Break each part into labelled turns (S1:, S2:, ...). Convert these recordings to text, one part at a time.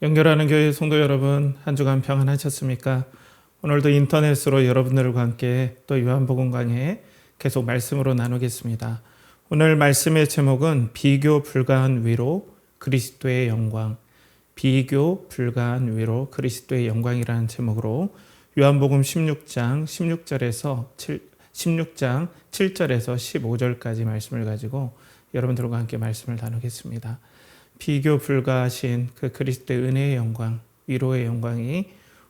S1: 연결하는 교회 성도 여러분, 한 주간 평안하셨습니까? 오늘도 인터넷으로 여러분들과 함께 또 요한복음 강해 계속 말씀으로 나누겠습니다. 오늘 말씀의 제목은 비교 불가한 위로 그리스도의 영광, 비교 불가한 위로 그리스도의 영광이라는 제목으로 요한복음 16장 7절에서 15절까지 말씀을 가지고 여러분들과 함께 말씀을 나누겠습니다. 비교 불가하신 그 그리스도의 은혜의 영광, 위로의 영광이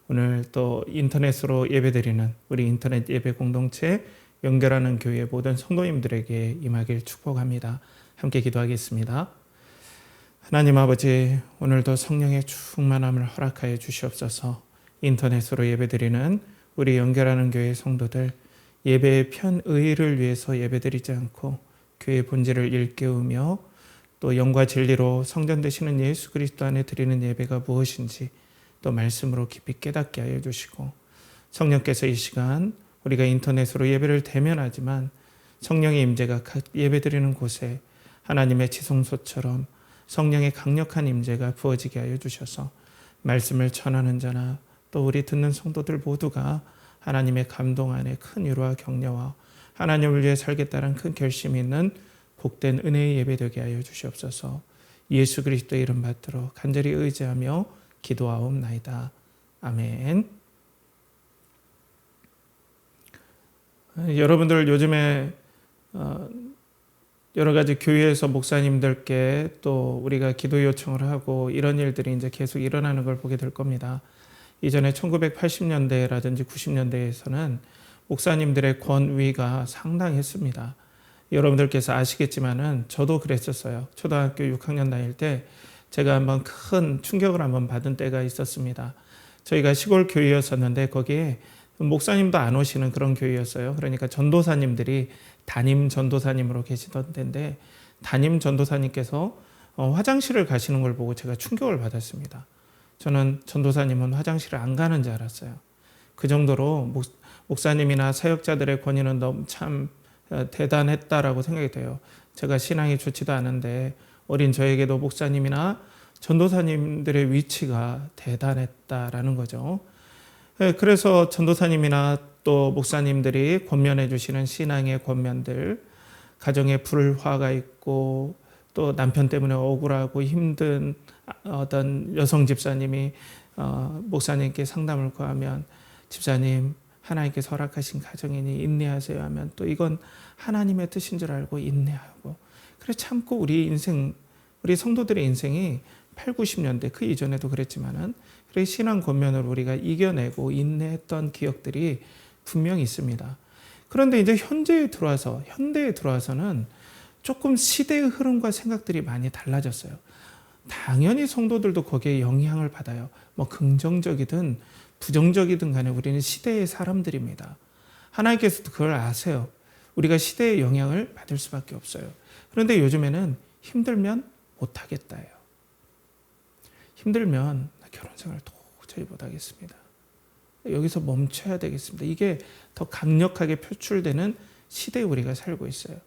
S1: 오늘 또 인터넷으로 예배드리는 우리 인터넷 예배 공동체 연결하는 교회 모든 성도님들에게 임하길 축복합니다. 함께 기도하겠습니다. 하나님 아버지, 오늘도 성령의 충만함을 허락하여 주시옵소서. 인터넷으로 예배드리는 우리 연결하는 교회 성도들, 예배의 편의를 위해서 예배드리지 않고 교회의 본질을 일깨우며 또 영과 진리로 성전되시는 예수 그리스도 안에 드리는 예배가 무엇인지 또 말씀으로 깊이 깨닫게 하여 주시고, 성령께서 이 시간 우리가 인터넷으로 예배를 대면하지만 성령의 임재가 각 예배드리는 곳에 하나님의 지성소처럼 성령의 강력한 임재가 부어지게 하여 주셔서 말씀을 전하는 자나 또 우리 듣는 성도들 모두가 하나님의 감동 안에 큰 위로와 격려와 하나님을 위해 살겠다는 큰 결심이 있는 복된 은혜의 예배되게 하여 주시옵소서. 예수 그리스도의 이름 받들어 간절히 의지하며 기도하옵나이다. 아멘. 여러분들 요즘에 여러 가지 교회에서 목사님들께 또 우리가 기도 요청을 하고 이런 일들이 이제 계속 일어나는 걸 보게 될 겁니다. 이전에 1980년대라든지 90년대에서는 목사님들의 권위가 상당했습니다. 여러분들께서 아시겠지만은 저도 그랬었어요. 초등학교 6학년 다닐 때 제가 한번 큰 충격을 한번 받은 때가 있었습니다. 저희가 시골 교회였었는데 거기에 목사님도 안 오시는 그런 교회였어요. 그러니까 전도사님들이 담임 전도사님으로 계시던 때인데 담임 전도사님께서 화장실을 가시는 걸 보고 제가 충격을 받았습니다. 저는 전도사님은 화장실을 안 가는 줄 알았어요. 그 정도로 목사님이나 사역자들의 권위는 너무 참 대단했다라고 생각이 돼요. 제가 신앙이 좋지도 않은데 어린 저에게도 목사님이나 전도사님들의 위치가 대단했다라는 거죠. 그래서 전도사님이나 또 목사님들이 권면해 주시는 신앙의 권면들, 가정에 불화가 있고 또 남편 때문에 억울하고 힘든 어떤 여성 집사님이 목사님께 상담을 구하면 집사님, 하나님께서 허락하신 가정이니 인내하세요 하면 또 이건 하나님의 뜻인 줄 알고 인내하고, 그래 참고 우리 성도들의 인생이 8, 90년대 그 이전에도 그랬지만은 그래 신앙 권면을 우리가 이겨내고 인내했던 기억들이 분명히 있습니다. 그런데 이제 현대에 들어와서는 조금 시대의 흐름과 생각들이 많이 달라졌어요. 당연히 성도들도 거기에 영향을 받아요. 뭐 긍정적이든 부정적이든 간에 우리는 시대의 사람들입니다. 하나님께서도 그걸 아세요. 우리가 시대의 영향을 받을 수밖에 없어요. 그런데 요즘에는 힘들면 못하겠다예요. 힘들면 결혼 생활 도저히 못하겠습니다. 여기서 멈춰야 되겠습니다. 이게 더 강력하게 표출되는 시대에 우리가 살고 있어요.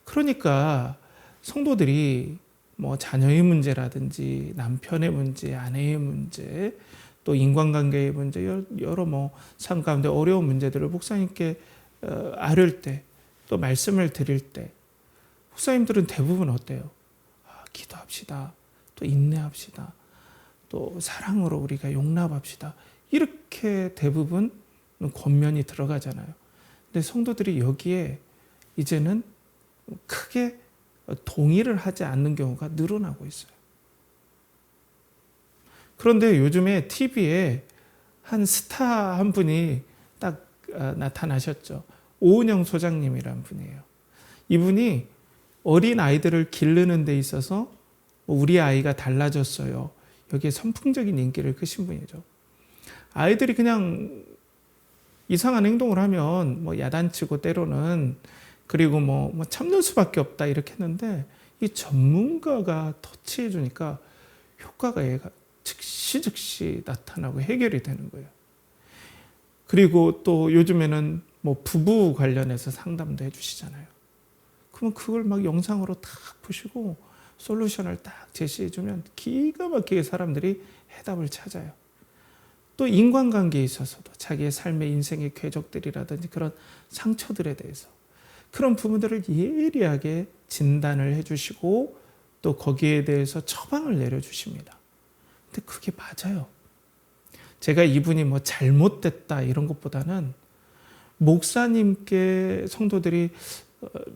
S1: 그러니까 성도들이 뭐 자녀의 문제라든지 남편의 문제, 아내의 문제, 또 인간관계의 문제, 여러 삶 가운데 어려운 문제들을 목사님께 아뢰을 때, 또 말씀을 드릴 때 목사님들은 대부분 어때요? 기도합시다. 또 인내합시다. 또 사랑으로 우리가 용납합시다. 이렇게 대부분 권면이 들어가잖아요. 근데 성도들이 여기에 이제는 크게 동의를 하지 않는 경우가 늘어나고 있어요. 그런데 요즘에 TV에 한 스타 한 분이 딱 나타나셨죠. 오은영 소장님이란 분이에요. 이분이 어린 아이들을 기르는 데 있어서 우리 아이가 달라졌어요. 여기에 선풍적인 인기를 끄신 분이죠. 아이들이 그냥 이상한 행동을 하면 뭐 야단치고 때로는 그리고 뭐 참는 수밖에 없다 이렇게 했는데 이 전문가가 터치해 주니까 효과가 얘가 즉시 나타나고 해결이 되는 거예요. 그리고 또 요즘에는 뭐 부부 관련해서 상담도 해주시잖아요. 그러면 그걸 막 영상으로 딱 보시고 솔루션을 딱 제시해주면 기가 막히게 사람들이 해답을 찾아요. 또 인간관계에 있어서도 자기의 삶의 인생의 궤적들이라든지 그런 상처들에 대해서 그런 부분들을 예리하게 진단을 해주시고 또 거기에 대해서 처방을 내려주십니다. 근데 그게 맞아요. 제가 이분이 뭐 잘못됐다 이런 것보다는 목사님께 성도들이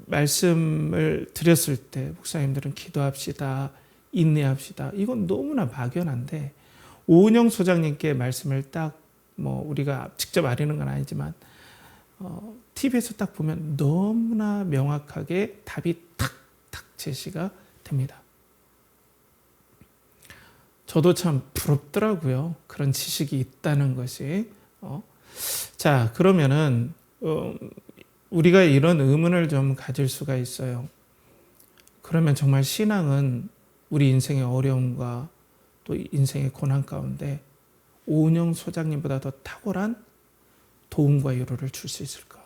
S1: 말씀을 드렸을 때 목사님들은 기도합시다, 인내합시다. 이건 너무나 막연한데 오은영 소장님께 말씀을 딱 뭐 우리가 직접 아뢰는 건 아니지만 TV에서 딱 보면 너무나 명확하게 답이 탁탁 제시가 됩니다. 저도 참 부럽더라고요. 그런 지식이 있다는 것이. 자, 그러면은 우리가 이런 의문을 좀 가질 수가 있어요. 그러면 정말 신앙은 우리 인생의 어려움과 또 인생의 고난 가운데 오은영 소장님보다 더 탁월한 도움과 위로를 줄 수 있을까?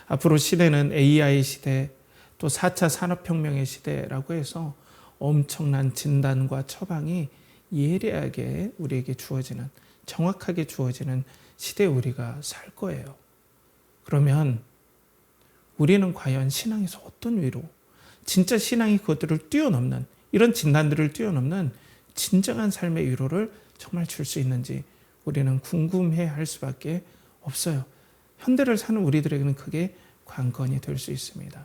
S1: 앞으로 시대는 AI 시대, 또 4차 산업혁명의 시대라고 해서 엄청난 진단과 처방이 예리하게 우리에게 주어지는, 정확하게 주어지는 시대에 우리가 살 거예요. 그러면 우리는 과연 신앙에서 어떤 위로, 진짜 신앙이 그것들을 뛰어넘는, 이런 진단들을 뛰어넘는 진정한 삶의 위로를 정말 줄 수 있는지 우리는 궁금해할 수밖에 없어요. 현대를 사는 우리들에게는 그게 관건이 될 수 있습니다.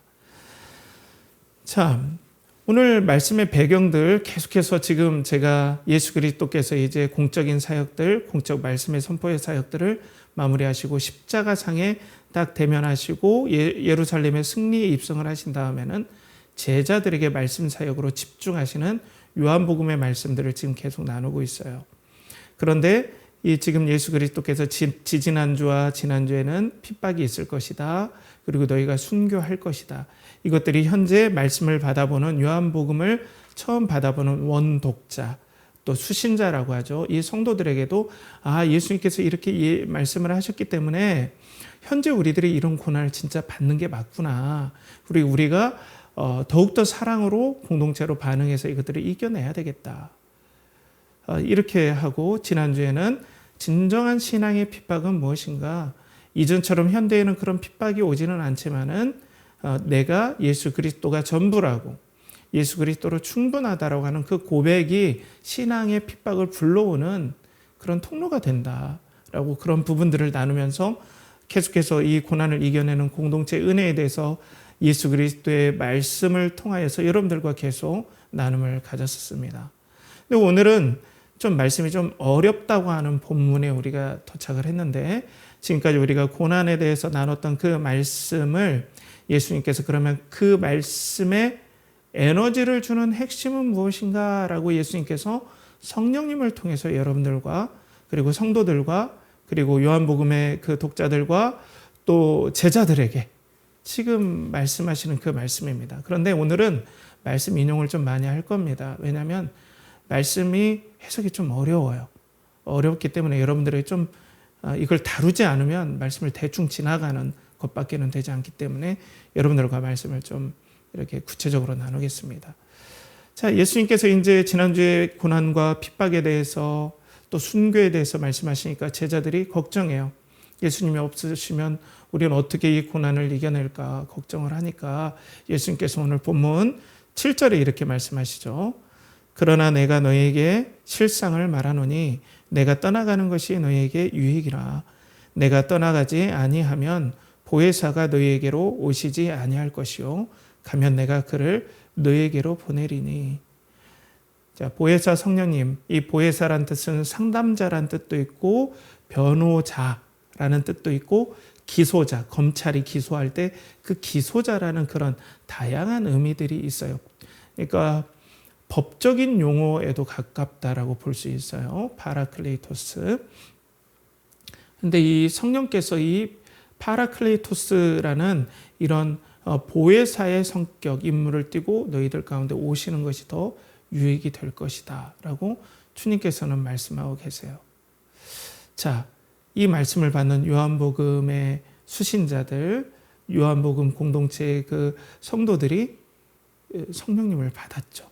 S1: 자, 오늘 말씀의 배경들 계속해서 지금 제가 예수 그리스도께서 이제 공적인 사역들, 공적 말씀의 선포의 사역들을 마무리하시고 십자가상에 딱 대면하시고 예루살렘의 승리에 입성을 하신 다음에는 제자들에게 말씀 사역으로 집중하시는 요한복음의 말씀들을 지금 계속 나누고 있어요. 그런데 이 지금 예수 그리스도께서 지지난주와 지난주에는 핍박이 있을 것이다. 그리고 너희가 순교할 것이다. 이것들이 현재 말씀을 받아보는 요한복음을 처음 받아보는 원독자, 또 수신자라고 하죠. 이 성도들에게도 예수님께서 이렇게 말씀을 하셨기 때문에 현재 우리들이 이런 고난을 진짜 받는 게 맞구나. 그리고 우리가 더욱더 사랑으로 공동체로 반응해서 이것들을 이겨내야 되겠다. 이렇게 하고 지난주에는 진정한 신앙의 핍박은 무엇인가? 이전처럼 현대에는 그런 핍박이 오지는 않지만은 내가 예수 그리스도가 전부라고 예수 그리스도로 충분하다라고 하는 그 고백이 신앙의 핍박을 불러오는 그런 통로가 된다라고 그런 부분들을 나누면서 계속해서 이 고난을 이겨내는 공동체 은혜에 대해서 예수 그리스도의 말씀을 통하여서 여러분들과 계속 나눔을 가졌었습니다. 근데 오늘은 좀 말씀이 좀 어렵다고 하는 본문에 우리가 도착을 했는데 지금까지 우리가 고난에 대해서 나눴던 그 말씀을 예수님께서 그러면 그 말씀에 에너지를 주는 핵심은 무엇인가? 라고 예수님께서 성령님을 통해서 여러분들과 그리고 성도들과 그리고 요한복음의 그 독자들과 또 제자들에게 지금 말씀하시는 그 말씀입니다. 그런데 오늘은 말씀 인용을 좀 많이 할 겁니다. 왜냐하면 말씀이 해석이 좀 어려워요. 어렵기 때문에 여러분들이 좀 이걸 다루지 않으면 말씀을 대충 지나가는 것밖에는 되지 않기 때문에 여러분들과 말씀을 좀 이렇게 구체적으로 나누겠습니다. 자, 예수님께서 이제 지난주에 고난과 핍박에 대해서 또 순교에 대해서 말씀하시니까 제자들이 걱정해요. 예수님이 없으시면 우리는 어떻게 이 고난을 이겨낼까 걱정을 하니까 예수님께서 오늘 본문 7절에 이렇게 말씀하시죠. 그러나 내가 너희에게 실상을 말하노니 내가 떠나가는 것이 너희에게 유익이라. 내가 떠나가지 아니하면 보혜사가 너희에게로 오시지 아니할 것이요 가면 내가 그를 너희에게로 보내리니. 자, 보혜사 성령님, 이 보혜사란 뜻은 상담자란 뜻도 있고 변호자라는 뜻도 있고 기소자, 검찰이 기소할 때 그 기소자라는 그런 다양한 의미들이 있어요. 그러니까 법적인 용어에도 가깝다라고 볼 수 있어요. 파라클레이토스. 근데 이 성령께서 이 파라클레이토스라는 이런 보혜사의 성격, 임무를 띠고 너희들 가운데 오시는 것이 더 유익이 될 것이다 라고 주님께서는 말씀하고 계세요. 자, 이 말씀을 받는 요한복음의 수신자들, 요한복음 공동체의 그 성도들이 성령님을 받았죠.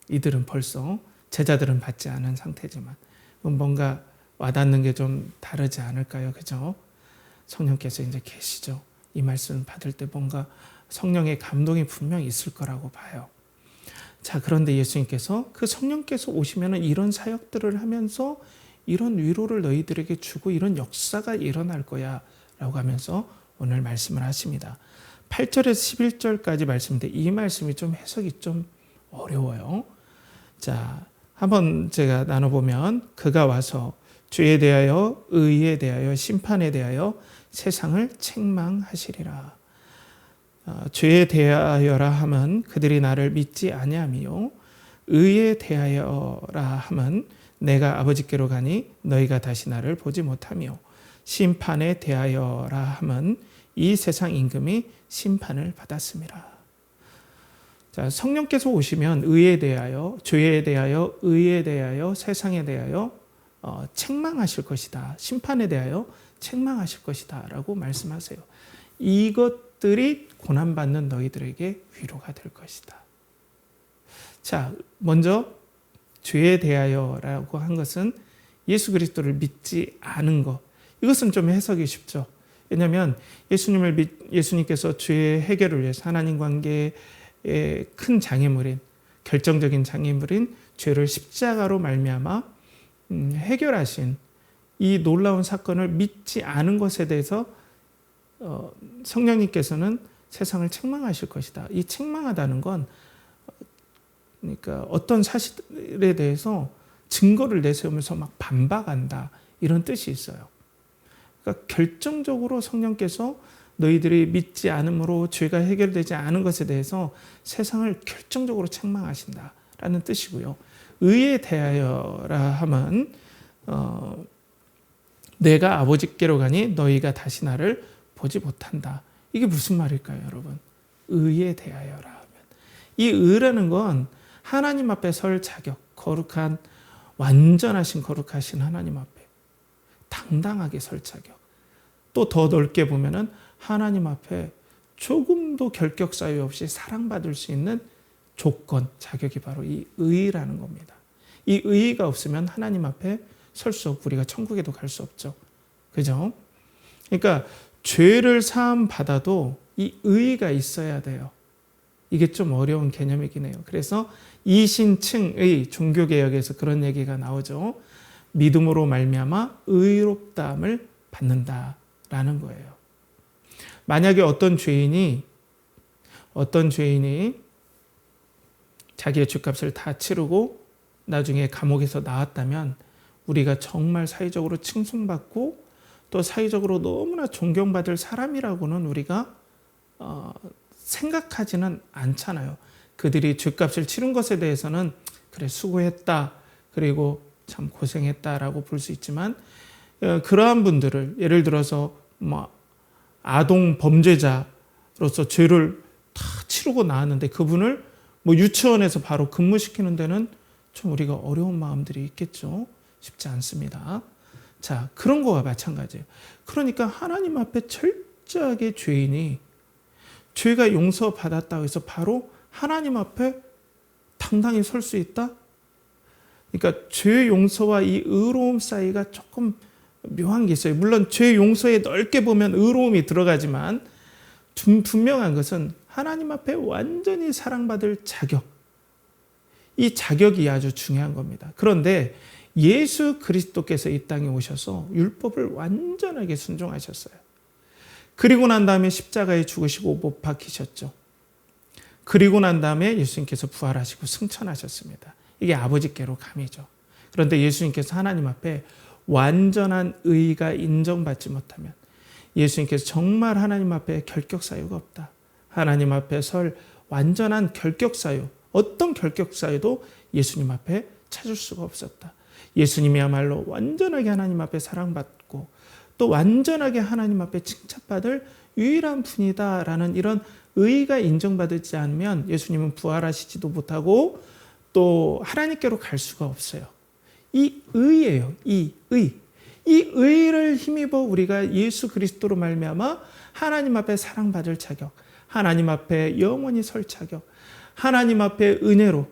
S1: 이들은 벌써, 제자들은 받지 않은 상태지만 뭔가 와닿는 게 좀 다르지 않을까요? 그죠? 성령께서 이제 계시죠. 이 말씀을 받을 때 뭔가 성령의 감동이 분명히 있을 거라고 봐요. 자, 그런데 예수님께서 그 성령께서 오시면 이런 사역들을 하면서 이런 위로를 너희들에게 주고 이런 역사가 일어날 거야 라고 하면서 오늘 말씀을 하십니다. 8절에서 11절까지 말씀인데 이 말씀이 좀 해석이 좀 어려워요. 자, 한번 제가 나눠보면 그가 와서 죄에 대하여 의에 대하여 심판에 대하여 세상을 책망하시리라. 죄에 대하여라 함은 그들이 나를 믿지 아니하며 의에 대하여라 함은 내가 아버지께로 가니 너희가 다시 나를 보지 못하며 심판에 대하여라 함은 이 세상 임금이 심판을 받았음이라. 자, 성령께서 오시면 의에 대하여, 죄에 대하여, 의에 대하여, 세상에 대하여 책망하실 것이다. 심판에 대하여 책망하실 것이다 라고 말씀하세요. 이것들이 고난받는 너희들에게 위로가 될 것이다. 자, 먼저 죄에 대하여라고 한 것은 예수 그리스도를 믿지 않은 것. 이것은 좀 해석이 쉽죠. 왜냐하면 예수님께서 죄의 해결을 위해서 하나님 관계의 큰 장애물인, 결정적인 장애물인 죄를 십자가로 말미암아 해결하신 이 놀라운 사건을 믿지 않은 것에 대해서 성령님께서는 세상을 책망하실 것이다. 이 책망하다는 건 그러니까 어떤 사실에 대해서 증거를 내세우면서 막 반박한다 이런 뜻이 있어요. 그러니까 결정적으로 성령께서 너희들이 믿지 않음으로 죄가 해결되지 않은 것에 대해서 세상을 결정적으로 책망하신다라는 뜻이고요. 의에 대하여라 함은 내가 아버지께로 가니 너희가 다시 나를 보지 못한다. 이게 무슨 말일까요, 여러분? 의에 대하여라 하면 이 의라는 건 하나님 앞에 설 자격, 거룩한 완전하신 거룩하신 하나님 앞에 당당하게 설 자격. 또 더 넓게 보면은 하나님 앞에 조금도 결격 사유 없이 사랑받을 수 있는 조건, 자격이 바로 이 의라는 겁니다. 이 의가 없으면 하나님 앞에 설 수 없고 우리가 천국에도 갈 수 없죠. 그죠? 그러니까 죄를 사함 받아도 이 의가 있어야 돼요. 이게 좀 어려운 개념이긴 해요. 그래서 이신층의 종교개혁에서 그런 얘기가 나오죠. 믿음으로 말미암아 의롭다함을 받는다라는 거예요. 만약에 어떤 죄인이 자기의 죄값을 다 치르고 나중에 감옥에서 나왔다면 우리가 정말 사회적으로 칭송받고 또 사회적으로 너무나 존경받을 사람이라고는 우리가 생각하지는 않잖아요. 그들이 죄값을 치른 것에 대해서는 그래 수고했다 그리고 참 고생했다라고 볼 수 있지만 그러한 분들을 예를 들어서 아동 범죄자로서 죄를 다 치르고 나왔는데 그분을 유치원에서 바로 근무시키는 데는 좀 우리가 어려운 마음들이 있겠죠. 쉽지 않습니다. 자, 그런 거와 마찬가지예요. 그러니까 하나님 앞에 철저하게 죄인이 죄가 용서받았다고 해서 바로 하나님 앞에 당당히 설 수 있다? 그러니까 죄 용서와 이 의로움 사이가 조금 묘한 게 있어요. 물론 죄 용서에 넓게 보면 의로움이 들어가지만 분명한 것은 하나님 앞에 완전히 사랑받을 자격. 이 자격이 아주 중요한 겁니다. 그런데 예수 그리스도께서 이 땅에 오셔서 율법을 완전하게 순종하셨어요. 그리고 난 다음에 십자가에 죽으시고 못 박히셨죠. 그리고 난 다음에 예수님께서 부활하시고 승천하셨습니다. 이게 아버지께로 감이죠. 그런데 예수님께서 하나님 앞에 완전한 의가 인정받지 못하면 예수님께서 정말 하나님 앞에 결격 사유가 없다. 하나님 앞에 설 완전한 결격 사유, 어떤 결격 사유도 예수님 앞에 찾을 수가 없었다. 예수님이야말로 완전하게 하나님 앞에 사랑받고 또 완전하게 하나님 앞에 칭찬받을 유일한 분이다라는 이런 의가 인정받지 않으면 예수님은 부활하시지도 못하고 또 하나님께로 갈 수가 없어요. 이 의예요. 이 의. 이 의를 힘입어 우리가 예수 그리스도로 말미암아 하나님 앞에 사랑받을 자격, 하나님 앞에 영원히 설 자격, 하나님 앞에 은혜로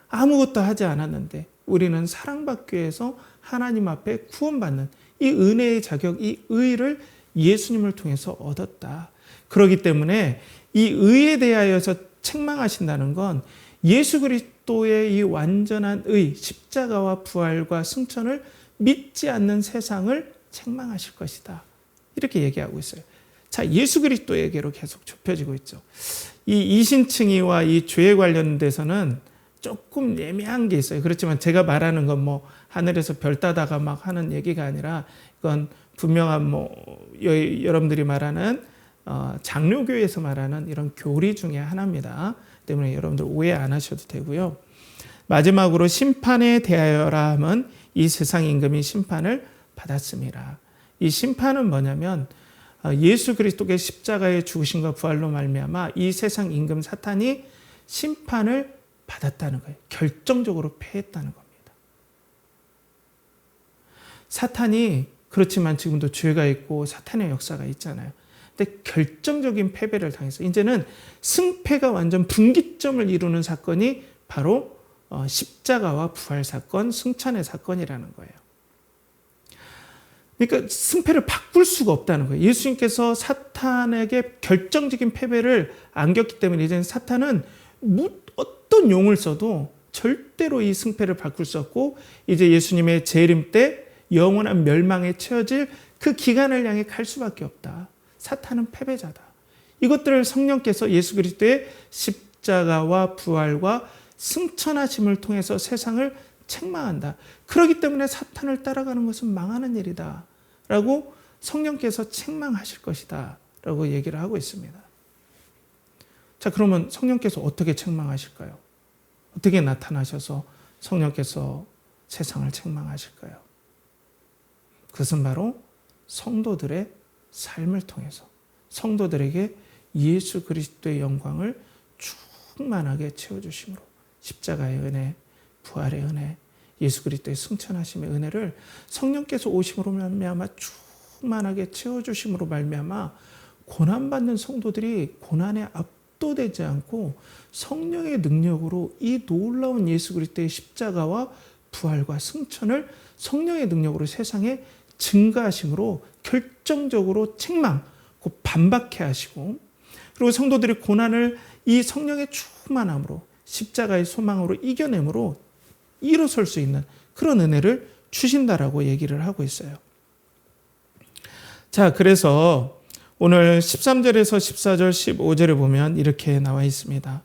S1: 아무것도 하지 않았는데 우리는 사랑받기 위해서 하나님 앞에 구원받는 이 은혜의 자격, 이 의를 예수님을 통해서 얻었다. 그렇기 때문에 이 의에 대하여서 책망하신다는 건 예수 그리스도의 이 완전한 의, 십자가와 부활과 승천을 믿지 않는 세상을 책망하실 것이다. 이렇게 얘기하고 있어요. 자, 예수 그리스도에게로 계속 좁혀지고 있죠. 이 이신칭의와 이 죄에 관련돼서는 조금 애매한 게 있어요. 그렇지만 제가 말하는 건 뭐 하늘에서 별 따다가 막 하는 얘기가 아니라 이건 분명한 여러분들이 말하는 장로교에서 말하는 이런 교리 중에 하나입니다. 때문에 여러분들 오해 안 하셔도 되고요. 마지막으로 심판에 대하여라 하면 이 세상 임금이 심판을 받았습니다. 이 심판은 뭐냐면 예수 그리스도의 십자가의 죽으심과 부활로 말미암아 이 세상 임금 사탄이 심판을 받았다는 거예요. 결정적으로 패했다는 겁니다. 사탄이 그렇지만 지금도 죄가 있고 사탄의 역사가 있잖아요. 근데 결정적인 패배를 당했어요. 이제는 승패가 완전 분기점을 이루는 사건이 바로 십자가와 부활 사건, 승천의 사건이라는 거예요. 그러니까 승패를 바꿀 수가 없다는 거예요. 예수님께서 사탄에게 결정적인 패배를 안겼기 때문에 이제는 사탄은 어떤 용을 써도 절대로 이 승패를 바꿀 수 없고 이제 예수님의 재림 때 영원한 멸망에 처해질 그 기간을 향해 갈 수밖에 없다. 사탄은 패배자다. 이것들을 성령께서 예수 그리스도의 십자가와 부활과 승천하심을 통해서 세상을 책망한다. 그렇기 때문에 사탄을 따라가는 것은 망하는 일이다. 라고 성령께서 책망하실 것이다. 라고 얘기를 하고 있습니다. 자, 그러면 성령께서 어떻게 책망하실까요? 어떻게 나타나셔서 성령께서 세상을 책망하실까요? 그것은 바로 성도들의 삶을 통해서 성도들에게 예수 그리스도의 영광을 충만하게 채워주심으로 십자가의 은혜, 부활의 은혜, 예수 그리스도의 승천하심의 은혜를 성령께서 오심으로 말미암아 충만하게 채워주심으로 말미암아 고난받는 성도들이 고난에 압도되지 않고 성령의 능력으로 이 놀라운 예수 그리스도의 십자가와 부활과 승천을 성령의 능력으로 세상에 증가하심으로 결정적으로 책망, 곧 반박해 하시고 그리고 성도들의 고난을 이 성령의 충만함으로 십자가의 소망으로 이겨내므로 일어설 수 있는 그런 은혜를 주신다라고 얘기를 하고 있어요. 자, 그래서 오늘 13절에서 14절, 15절에 보면 이렇게 나와 있습니다.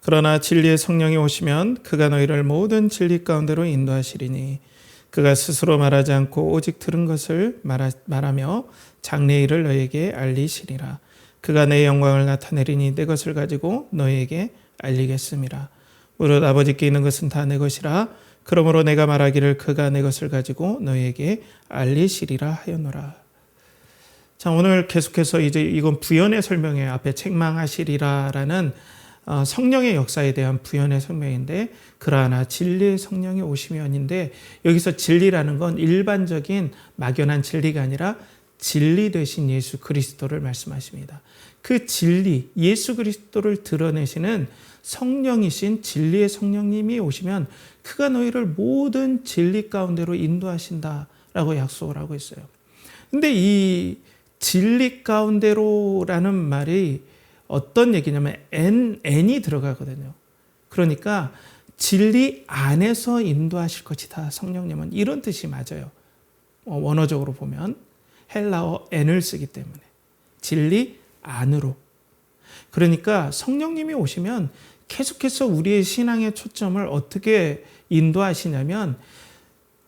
S1: 그러나 진리의 성령이 오시면 그가 너희를 모든 진리 가운데로 인도하시리니 그가 스스로 말하지 않고 오직 들은 것을 말하며 장래의 일을 너희에게 알리시리라. 그가 내 영광을 나타내리니 내 것을 가지고 너희에게 알리겠음이라. 무릇 아버지께 있는 것은 다 내 것이라. 그러므로 내가 말하기를 그가 내 것을 가지고 너희에게 알리시리라 하였노라. 자, 오늘 계속해서 이제 이건 부연의 설명에 앞에 책망하시리라라는 성령의 역사에 대한 부연의 설명인데 그러나 진리의 성령이 오시면인데 여기서 진리라는 건 일반적인 막연한 진리가 아니라 진리 되신 예수 그리스도를 말씀하십니다. 그 진리, 예수 그리스도를 드러내시는 성령이신 진리의 성령님이 오시면 그가 너희를 모든 진리 가운데로 인도하신다라고 약속을 하고 있어요. 근데 이 진리 가운데로라는 말이 어떤 얘기냐면 N이 들어가거든요. 그러니까 진리 안에서 인도하실 것이다. 성령님은 이런 뜻이 맞아요. 원어적으로 보면 헬라어 N을 쓰기 때문에 진리 안으로. 그러니까 성령님이 오시면 계속해서 우리의 신앙의 초점을 어떻게 인도하시냐면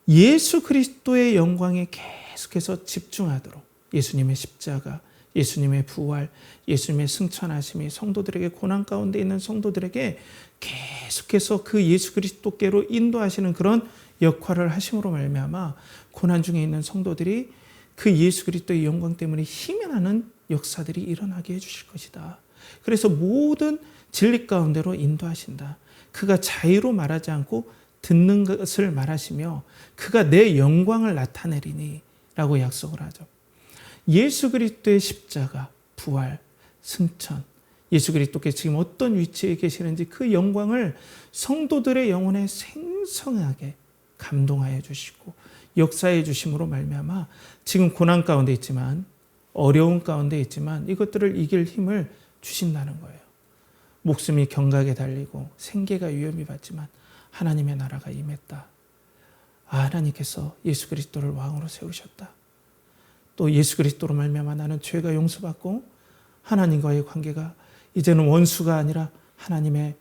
S1: 예수 그리스도의 영광에 계속해서 집중하도록 예수님의 십자가, 예수님의 부활, 예수님의 승천하심이 성도들에게 고난 가운데 있는 성도들에게 계속해서 그 예수 그리스도께로 인도하시는 그런 역할을 하심으로 말미암아 고난 중에 있는 성도들이 그 예수 그리스도의 영광 때문에 힘이 나는 역사들이 일어나게 해주실 것이다. 그래서 모든 진리 가운데로 인도하신다. 그가 자의로 말하지 않고 듣는 것을 말하시며 그가 내 영광을 나타내리니 라고 약속을 하죠. 예수 그리스도의 십자가, 부활, 승천, 예수 그리스도께 지금 어떤 위치에 계시는지 그 영광을 성도들의 영혼에 생생하게 감동하여 주시고 역사해 주심으로 말미암아 지금 고난 가운데 있지만, 어려운 가운데 있지만 이것들을 이길 힘을 주신다는 거예요. 목숨이 경각에 달리고 생계가 위험이 받지만 하나님의 나라가 임했다. 하나님께서 예수 그리스도를 왕으로 세우셨다. 또 예수 그리스도로 말미암아 나는 죄가 용서받고 하나님과의 관계가 이제는 원수가 아니라 하나님의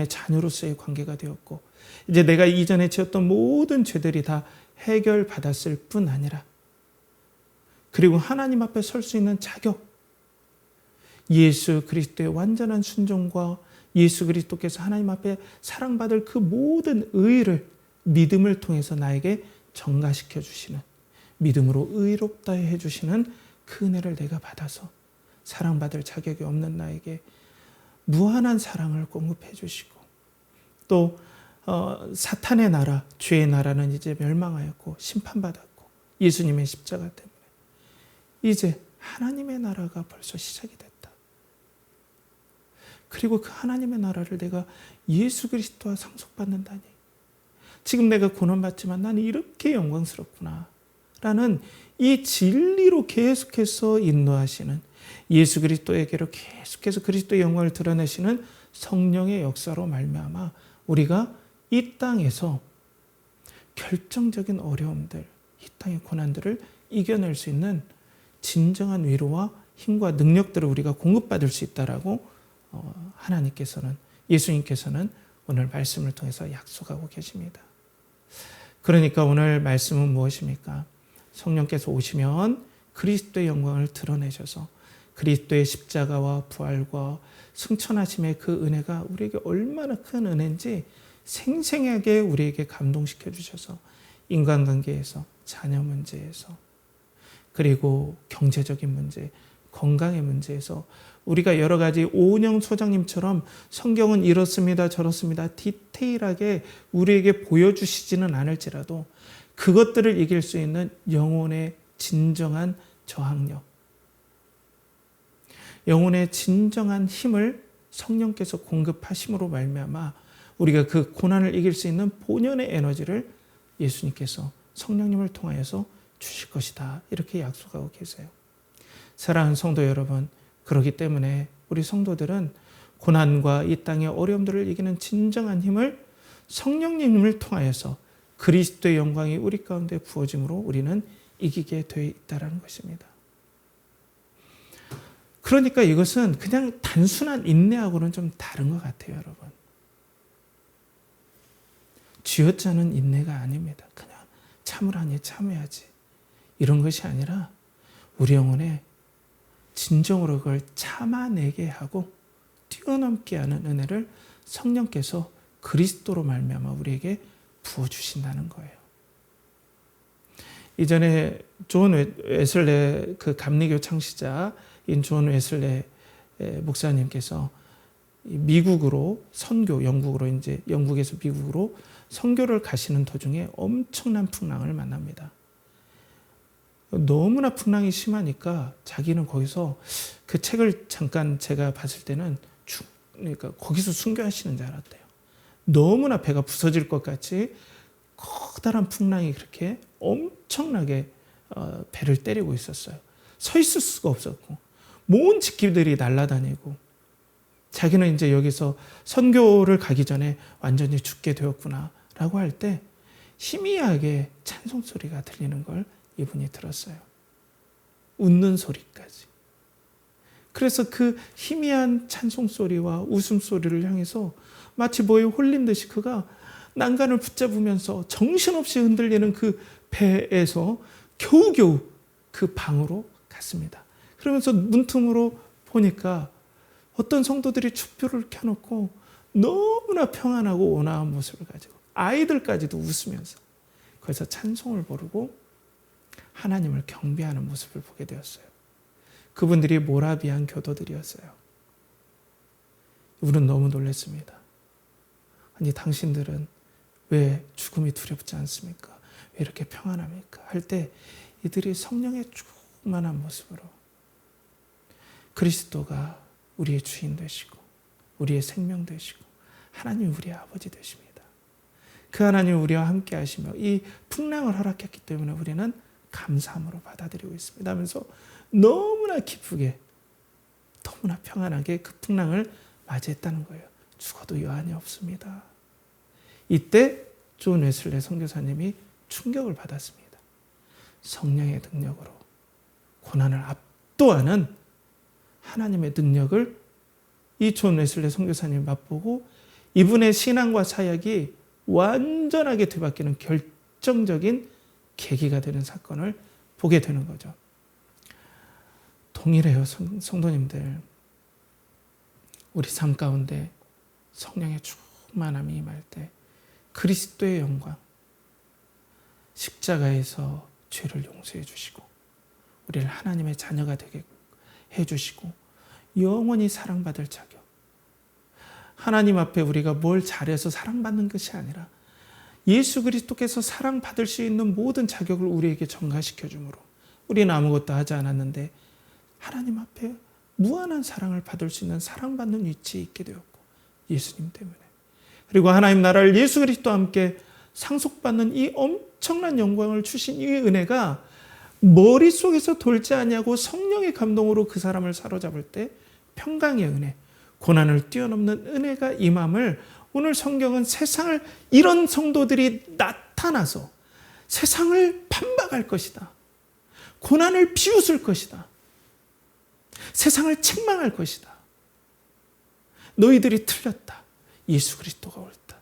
S1: 자녀로서의 관계가 되었고, 이제 내가 이전에 지었던 모든 죄들이 다 해결받았을 뿐 아니라, 그리고 하나님 앞에 설 수 있는 자격, 예수 그리스도의 완전한 순종과 예수 그리스도께서 하나님 앞에 사랑받을 그 모든 의를 믿음을 통해서 나에게 전가시켜 주시는, 믿음으로 의롭다 해주시는 그 은혜를 내가 받아서 사랑받을 자격이 없는 나에게 무한한 사랑을 공급해 주시고, 또 사탄의 나라, 죄의 나라는 이제 멸망하였고 심판받았고 예수님의 십자가 때문에 이제 하나님의 나라가 벌써 시작이 됐다. 그리고 그 하나님의 나라를 내가 예수 그리스도와 상속받는다니, 지금 내가 고난받지만 나는 이렇게 영광스럽구나 라는 이 진리로 계속해서 인도하시는, 예수 그리스도에게로 계속해서 그리스도의 영광을 드러내시는 성령의 역사로 말미암아 우리가 이 땅에서 결정적인 어려움들, 이 땅의 고난들을 이겨낼 수 있는 진정한 위로와 힘과 능력들을 우리가 공급받을 수 있다라고 하나님께서는, 예수님께서는 오늘 말씀을 통해서 약속하고 계십니다. 그러니까 오늘 말씀은 무엇입니까? 성령께서 오시면 그리스도의 영광을 드러내셔서 그리스도의 십자가와 부활과 승천하심의 그 은혜가 우리에게 얼마나 큰 은혜인지 생생하게 우리에게 감동시켜 주셔서 인간관계에서, 자녀 문제에서, 그리고 경제적인 문제, 건강의 문제에서 우리가 여러 가지 오은영 소장님처럼 성경은 이렇습니다, 저렇습니다 디테일하게 우리에게 보여주시지는 않을지라도 그것들을 이길 수 있는 영혼의 진정한 저항력, 영혼의 진정한 힘을 성령께서 공급하심으로 말미암아 우리가 그 고난을 이길 수 있는 본연의 에너지를 예수님께서 성령님을 통하여서 주실 것이다, 이렇게 약속하고 계세요. 사랑하는 성도 여러분, 그렇기 때문에 우리 성도들은 고난과 이 땅의 어려움들을 이기는 진정한 힘을 성령님을 통하여서 그리스도의 영광이 우리 가운데 부어짐으로 우리는 이기게 되어 있다는 것입니다. 그러니까 이것은 그냥 단순한 인내하고는 좀 다른 것 같아요, 여러분. 쥐어짜는 인내가 아닙니다. 그냥 참으라니 참아야지, 이런 것이 아니라 우리 영혼에 진정으로 그걸 참아내게 하고 뛰어넘게 하는 은혜를 성령께서 그리스도로 말미암아 우리에게 부어주신다는 거예요. 이전에 존 웨슬레, 그 감리교 창시자인 존 웨슬레 목사님께서 미국으로 선교, 영국에서 미국으로 선교를 가시는 도중에 엄청난 풍랑을 만납니다. 너무나 풍랑이 심하니까 자기는 거기서, 그 책을 잠깐 제가 봤을 때는 그러니까 거기서 순교하시는 줄 알았대요. 너무나 배가 부서질 것 같이 커다란 풍랑이 그렇게 엄청나게 배를 때리고 있었어요. 서 있을 수가 없었고 모든 집기들이 날아다니고, 자기는 이제 여기서 선교를 가기 전에 완전히 죽게 되었구나 라고 할 때 희미하게 찬송 소리가 들리는 걸 이분이 들었어요. 웃는 소리까지. 그래서 그 희미한 찬송 소리와 웃음소리를 향해서 마치 뭐에 홀린 듯이 그가 난간을 붙잡으면서 정신없이 흔들리는 그 배에서 겨우겨우 그 방으로 갔습니다. 그러면서 문틈으로 보니까 어떤 성도들이 촛불을 켜놓고 너무나 평안하고 온화한 모습을 가지고 아이들까지도 웃으면서 거기서 찬송을 부르고 하나님을 경배하는 모습을 보게 되었어요. 그분들이 모라비안 교도들이었어요. 우리는 너무 놀랐습니다. 아니, 당신들은 왜 죽음이 두렵지 않습니까? 왜 이렇게 평안합니까? 할 때 이들이 성령의 충만한 모습으로 그리스도가 우리의 주인 되시고 우리의 생명 되시고 하나님이 우리의 아버지 되십니다. 그 하나님이 우리와 함께 하시며 이 풍랑을 허락했기 때문에 우리는 감사함으로 받아들이고 있습니다 하면서 너무나 기쁘게 너무나 평안하게 그 풍랑을 맞이했다는 거예요. 죽어도 여한이 없습니다. 이때 존 웨슬리 선교사님이 충격을 받았습니다. 성령의 능력으로 고난을 압도하는 하나님의 능력을 이 존 웨슬리 선교사님이 맛보고 이분의 신앙과 사역이 완전하게 뒤바뀌는 결정적인 계기가 되는 사건을 보게 되는 거죠. 동일해요, 성도님들. 우리 삶 가운데 성령의 충만함이 임할 때 그리스도의 영광, 십자가에서 죄를 용서해 주시고 우리를 하나님의 자녀가 되게 해 주시고 영원히 사랑받을 자격, 하나님 앞에 우리가 뭘 잘해서 사랑받는 것이 아니라 예수 그리스도께서 사랑받을 수 있는 모든 자격을 우리에게 전가시켜 주므로 우리는 아무것도 하지 않았는데 하나님 앞에 무한한 사랑을 받을 수 있는 사랑받는 위치에 있게 되었고 예수님 때문에, 그리고 하나님 나라를 예수 그리스도와 함께 상속받는 이 엄청난 영광을 주신 이 은혜가 머릿속에서 돌지 아니하고 성령의 감동으로 그 사람을 사로잡을 때 평강의 은혜, 고난을 뛰어넘는 은혜가 임함을 오늘 성경은 세상을, 이런 성도들이 나타나서 세상을 판박할 것이다, 고난을 비웃을 것이다, 세상을 책망할 것이다, 너희들이 틀렸다, 예수 그리스도가 옳다.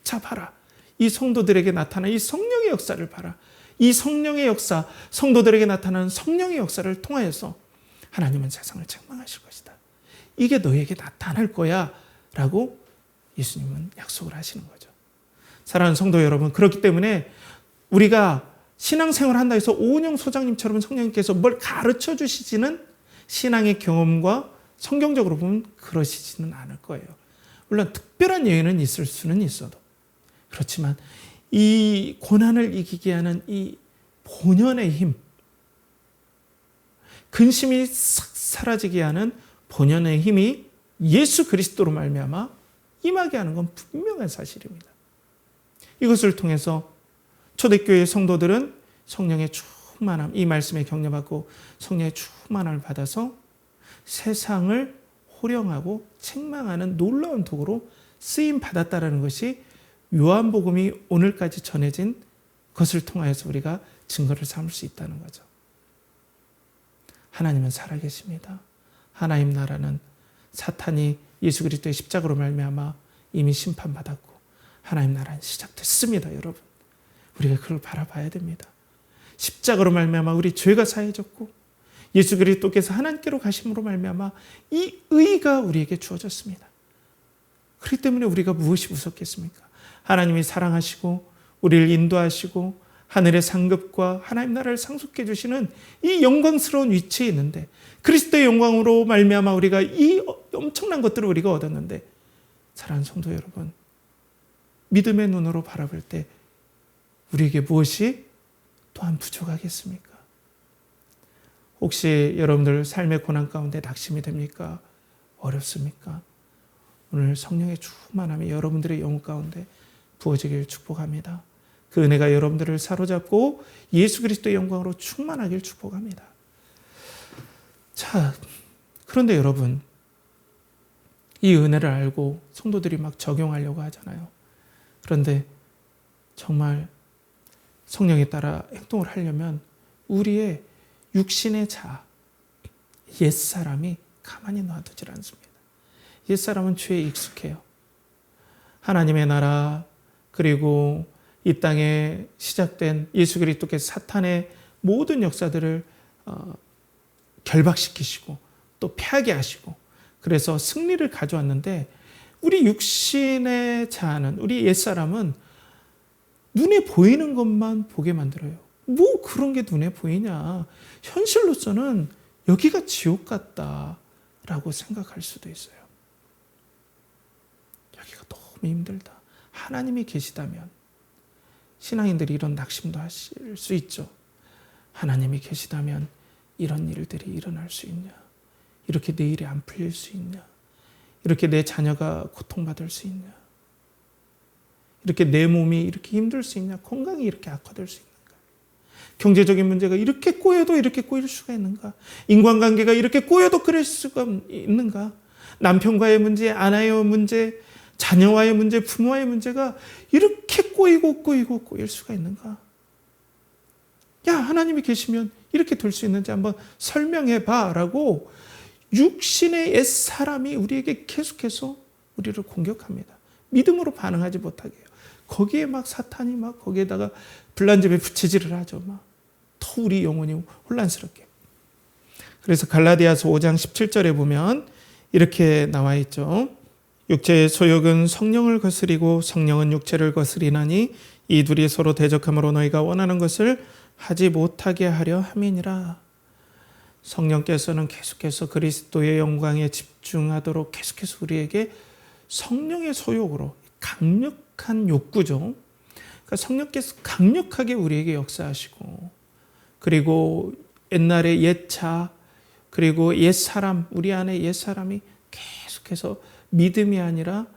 S1: 자 봐라, 이 성도들에게 나타난 이 성령의 역사를 봐라. 이 성령의 역사, 성도들에게 나타나는 성령의 역사를 통하여서 하나님은 세상을 책망하실 것이다. 이게 너에게 나타날 거야 라고 예수님은 약속을 하시는 거죠. 사랑하는 성도 여러분, 그렇기 때문에 우리가 신앙생활을 한다 해서 오은영 소장님처럼 성령님께서 뭘 가르쳐 주시지는, 신앙의 경험과 성경적으로 보면 그러시지는 않을 거예요. 물론 특별한 예외는 있을 수는 있어도, 그렇지만 이 고난을 이기게 하는 이 본연의 힘, 근심이 싹 사라지게 하는 본연의 힘이 예수 그리스도로 말미암아 임하게 하는 건 분명한 사실입니다. 이것을 통해서 초대교회 성도들은 성령의 충만함, 이 말씀에 격려받고 성령의 충만함을 받아서 세상을 호령하고 책망하는 놀라운 도구로 쓰임 받았다라는 것이 요한복음이 오늘까지 전해진 것을 통하여서 우리가 증거를 삼을 수 있다는 거죠. 하나님은 살아계십니다. 하나님 나라는 사탄이 예수 그리스도의 십자가로 말미암아 이미 심판받았고 하나님 나라는 시작됐습니다. 여러분, 우리가 그걸 바라봐야 됩니다. 십자가로 말미암아 우리 죄가 사해졌고 예수 그리스도께서 하나님께로 가심으로 말미암아 이 의가 우리에게 주어졌습니다. 그렇기 때문에 우리가 무엇이 무섭겠습니까? 하나님이 사랑하시고 우리를 인도하시고 하늘의 상급과 하나님 나라를 상속해 주시는 이 영광스러운 위치에 있는데, 그리스도의 영광으로 말미암아 우리가 이 엄청난 것들을 우리가 얻었는데, 사랑하는 성도 여러분, 믿음의 눈으로 바라볼 때 우리에게 무엇이 또한 부족하겠습니까? 혹시 여러분들 삶의 고난 가운데 낙심이 됩니까? 어렵습니까? 오늘 성령의 충만함이 여러분들의 영혼 가운데 부어지길 축복합니다. 그 은혜가 여러분들을 사로잡고 예수 그리스도의 영광으로 충만하길 축복합니다. 자, 그런데 여러분, 이 은혜를 알고 성도들이 막 적용하려고 하잖아요. 그런데 정말 성령에 따라 행동을 하려면 우리의 육신의 자아, 옛사람이 가만히 놔두질 않습니다. 옛사람은 죄에 익숙해요. 하나님의 나라, 그리고 이 땅에 시작된 예수 그리스도께서 사탄의 모든 역사들을 결박시키시고 또 패하게 하시고 그래서 승리를 가져왔는데, 우리 육신의 자아는, 우리 옛사람은 눈에 보이는 것만 보게 만들어요. 뭐 그런 게 눈에 보이냐. 현실로서는 여기가 지옥 같다라고 생각할 수도 있어요. 여기가 너무 힘들다. 하나님이 계시다면 신앙인들이 이런 낙심도 하실 수 있죠. 하나님이 계시다면 이런 일들이 일어날 수 있냐? 이렇게 내 일이 안 풀릴 수 있냐? 이렇게 내 자녀가 고통받을 수 있냐? 이렇게 내 몸이 이렇게 힘들 수 있냐? 건강이 이렇게 악화될 수 있는가? 경제적인 문제가 이렇게 꼬여도 이렇게 꼬일 수가 있는가? 인간관계가 이렇게 꼬여도 그럴 수가 있는가? 남편과의 문제, 아내의 문제, 자녀와의 문제, 부모와의 문제가 이렇게 꼬일 수가 있는가? 야, 하나님이 계시면 이렇게 될 수 있는지 한번 설명해 봐라고 육신의 옛사람이 우리에게 계속해서 우리를 공격합니다. 믿음으로 반응하지 못하게 해요. 거기에 막 사탄이 막 거기에다가 불난집에 부채질을 하죠. 막 더 우리 영혼이 혼란스럽게. 그래서 갈라디아서 5장 17절에 보면 이렇게 나와 있죠. 육체의 소욕은 성령을 거스리고 성령은 육체를 거스리나니 이 둘이 서로 대적함으로 너희가 원하는 것을 하지 못하게 하려 함이니라. 성령께서는 계속해서 그리스도의 영광에 집중하도록 계속해서 우리에게 성령의 소욕으로 강력한 욕구죠. 그러니까 성령께서 강력하게 우리에게 역사하시고 그리고 옛날의 옛차 그리고 옛사람 우리 안에 옛사람이 계속해서 믿음이 아니라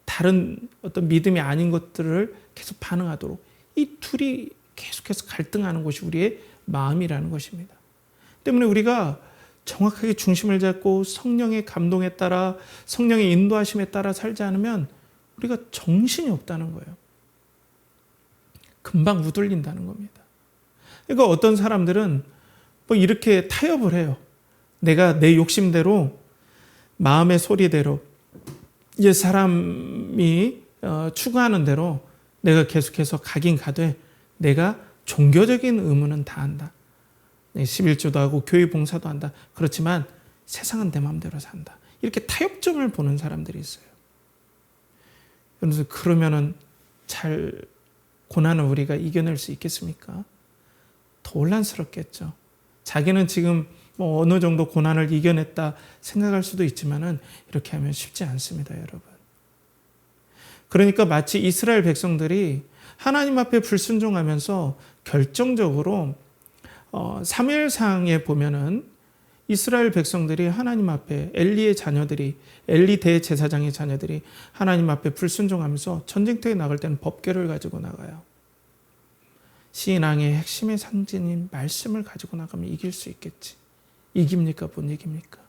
S1: 다른 어떤 믿음이 아닌 것들을 계속 반응하도록 이 둘이 계속해서 갈등하는 것이 우리의 마음이라는 것입니다. 때문에 우리가 정확하게 중심을 잡고 성령의 감동에 따라 성령의 인도하심에 따라 살지 않으면 우리가 정신이 없다는 거예요. 금방 우둘린다는 겁니다. 그러니까 어떤 사람들은 뭐 이렇게 타협을 해요. 내가 내 욕심대로 마음의 소리대로 이 사람이 추구하는 대로 내가 계속해서 가긴 가되 내가 종교적인 의무는 다 한다. 11조도 하고 교회 봉사도 한다. 그렇지만 세상은 내 마음대로 산다. 이렇게 타협점을 보는 사람들이 있어요. 그래서 그러면은 잘 고난을 우리가 이겨낼 수 있겠습니까? 더 혼란스럽겠죠. 자기는 지금 뭐 어느 정도 고난을 이겨냈다 생각할 수도 있지만은 이렇게 하면 쉽지 않습니다, 여러분. 그러니까 마치 이스라엘 백성들이 하나님 앞에 불순종하면서 결정적으로 사무엘상에 보면은 이스라엘 백성들이 하나님 앞에 엘리의 자녀들이 엘리 대제사장의 자녀들이 하나님 앞에 불순종하면서 전쟁터에 나갈 때는 법궤를 가지고 나가요. 신앙의 핵심의 상징인 말씀을 가지고 나가면 이길 수 있겠지. 이깁니까? 못 이깁니까?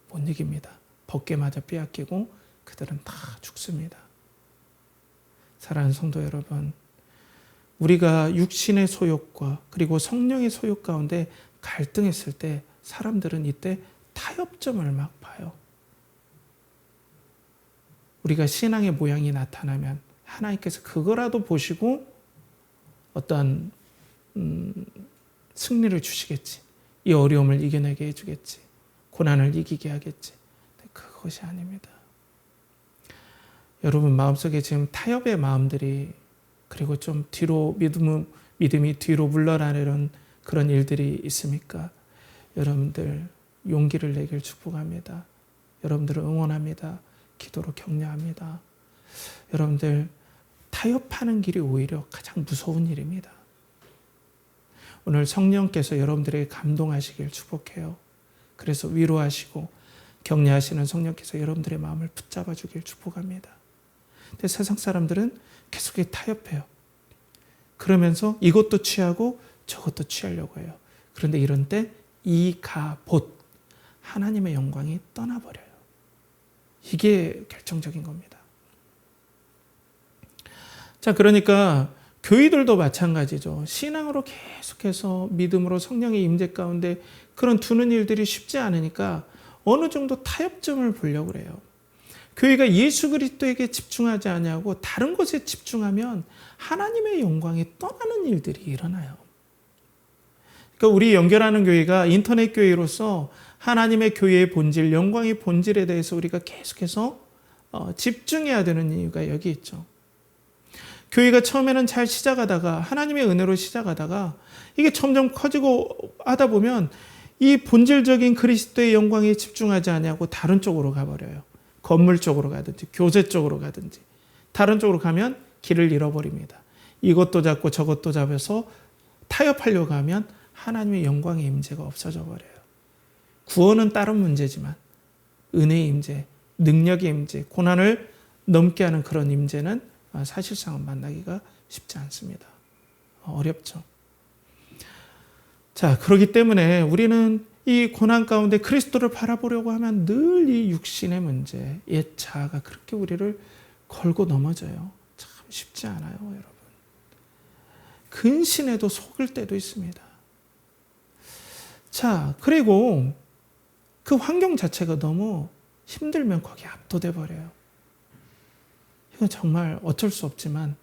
S1: 못 이깁니다. 법궤 맞아 빼앗기고 그들은 다 죽습니다. 사랑하는 성도 여러분, 우리가 육신의 소욕과 그리고 성령의 소욕 가운데 갈등했을 때 사람들은 이때 타협점을 막 봐요. 우리가 신앙의 모양이 나타나면 하나님께서 그거라도 보시고 어떤 승리를 주시겠지. 이 어려움을 이겨내게 해주겠지. 고난을 이기게 하겠지. 근데 그것이 아닙니다. 여러분 마음속에 지금 타협의 마음들이 그리고 좀 뒤로 믿음이 뒤로 물러나려는 그런 일들이 있습니까? 여러분들 용기를 내길 축복합니다. 여러분들을 응원합니다. 기도로 격려합니다. 여러분들 타협하는 길이 오히려 가장 무서운 일입니다. 오늘 성령께서 여러분들에게 감동하시길 축복해요. 그래서 위로하시고 격려하시는 성령께서 여러분들의 마음을 붙잡아 주길 축복합니다. 근데 세상 사람들은 계속 타협해요. 그러면서 이것도 취하고 저것도 취하려고 해요. 그런데 이런 때 이가봇 하나님의 영광이 떠나버려요. 이게 결정적인 겁니다. 자, 그러니까 교회들도 마찬가지죠. 신앙으로 계속해서 믿음으로 성령의 임재 가운데 그런 두는 일들이 쉽지 않으니까 어느 정도 타협점을 보려고 그래요. 교회가 예수 그리스도에게 집중하지 않냐고 다른 것에 집중하면 하나님의 영광이 떠나는 일들이 일어나요. 그러니까 우리 연결하는 교회가 인터넷 교회로서 하나님의 교회의 본질, 영광의 본질에 대해서 우리가 계속해서 집중해야 되는 이유가 여기 있죠. 교회가 처음에는 잘 시작하다가 하나님의 은혜로 시작하다가 이게 점점 커지고 하다 보면 이 본질적인 그리스도의 영광에 집중하지 않냐고 다른 쪽으로 가버려요. 건물 쪽으로 가든지 교제 쪽으로 가든지 다른 쪽으로 가면 길을 잃어버립니다. 이것도 잡고 저것도 잡아서 타협하려고 하면 하나님의 영광의 임재가 없어져 버려요. 구원은 다른 문제지만 은혜의 임재, 능력의 임재, 고난을 넘게 하는 그런 임재는 사실상은 만나기가 쉽지 않습니다. 어렵죠. 자, 그렇기 때문에 우리는 이 고난 가운데 그리스도를 바라보려고 하면 늘 이 육신의 문제, 옛 자아가 그렇게 우리를 걸고 넘어져요. 참 쉽지 않아요, 여러분. 근신에도 속을 때도 있습니다. 자, 그리고 그 환경 자체가 너무 힘들면 거기에 압도돼 버려요. 이건 정말 어쩔 수 없지만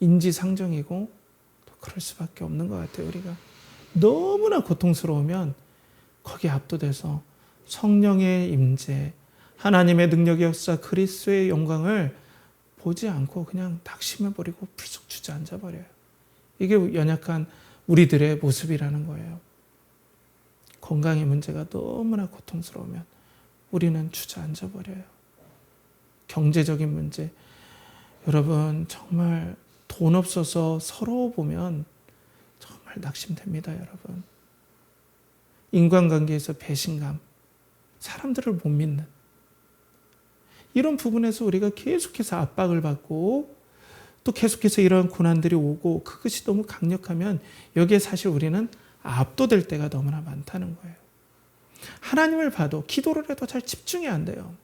S1: 인지상정이고 또 그럴 수밖에 없는 것 같아요. 우리가 너무나 고통스러우면 거기에 압도돼서 성령의 임재, 하나님의 능력의 역사, 그리스도의 영광을 보지 않고 그냥 낙심해버리고 불쑥 주저앉아버려요. 이게 연약한 우리들의 모습이라는 거예요. 건강의 문제가 너무나 고통스러우면 우리는 주저앉아버려요. 경제적인 문제, 여러분 정말 돈 없어서 서러워 보면 정말 낙심됩니다, 여러분. 인간관계에서 배신감, 사람들을 못 믿는 이런 부분에서 우리가 계속해서 압박을 받고 또 계속해서 이러한 고난들이 오고 그것이 너무 강력하면 여기에 사실 우리는 압도될 때가 너무나 많다는 거예요. 하나님을 봐도 기도를 해도 잘 집중이 안 돼요.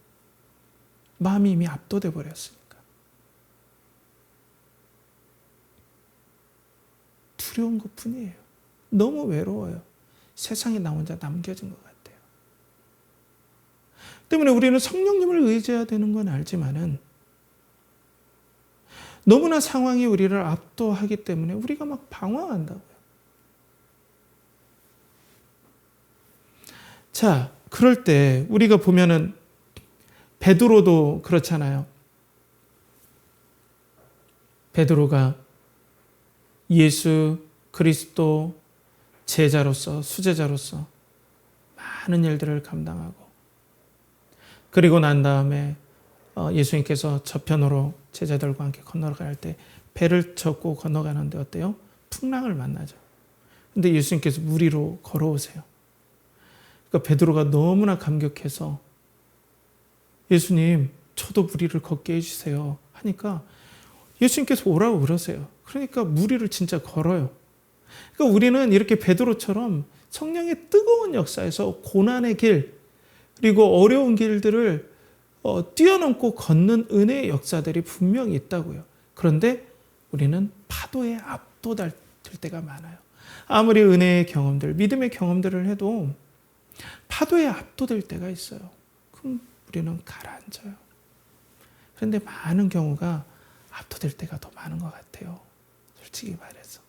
S1: 마음이 이미 압도돼 버렸으니까. 두려운 것뿐이에요. 너무 외로워요. 세상에 나 혼자 남겨진 것 같아요. 때문에 우리는 성령님을 의지해야 되는 건 알지만은 너무나 상황이 우리를 압도하기 때문에 우리가 막 방황한다고요. 자, 그럴 때 우리가 보면은 베드로도 그렇잖아요. 베드로가 예수 그리스도 제자로서, 수제자로서 많은 일들을 감당하고 그리고 난 다음에 예수님께서 저편으로 제자들과 함께 건너갈 때 배를 젓고 건너가는데 어때요? 풍랑을 만나죠. 근데 예수님께서 물 위로 걸어오세요. 그러니까 베드로가 너무나 감격해서 예수님, 저도 물 위를 걷게 해주세요 하니까 예수님께서 오라고 그러세요. 그러니까 물 위를 진짜 걸어요. 그러니까 우리는 이렇게 베드로처럼 성령의 뜨거운 역사에서 고난의 길 그리고 어려운 길들을 뛰어넘고 걷는 은혜의 역사들이 분명히 있다고요. 그런데 우리는 파도에 압도될 때가 많아요. 아무리 은혜의 경험들, 믿음의 경험들을 해도 파도에 압도될 때가 있어요. 그럼 우리는 가라앉아요. 그런데 많은 경우가 압도될 때가 더 많은 것 같아요. 솔직히 말해서.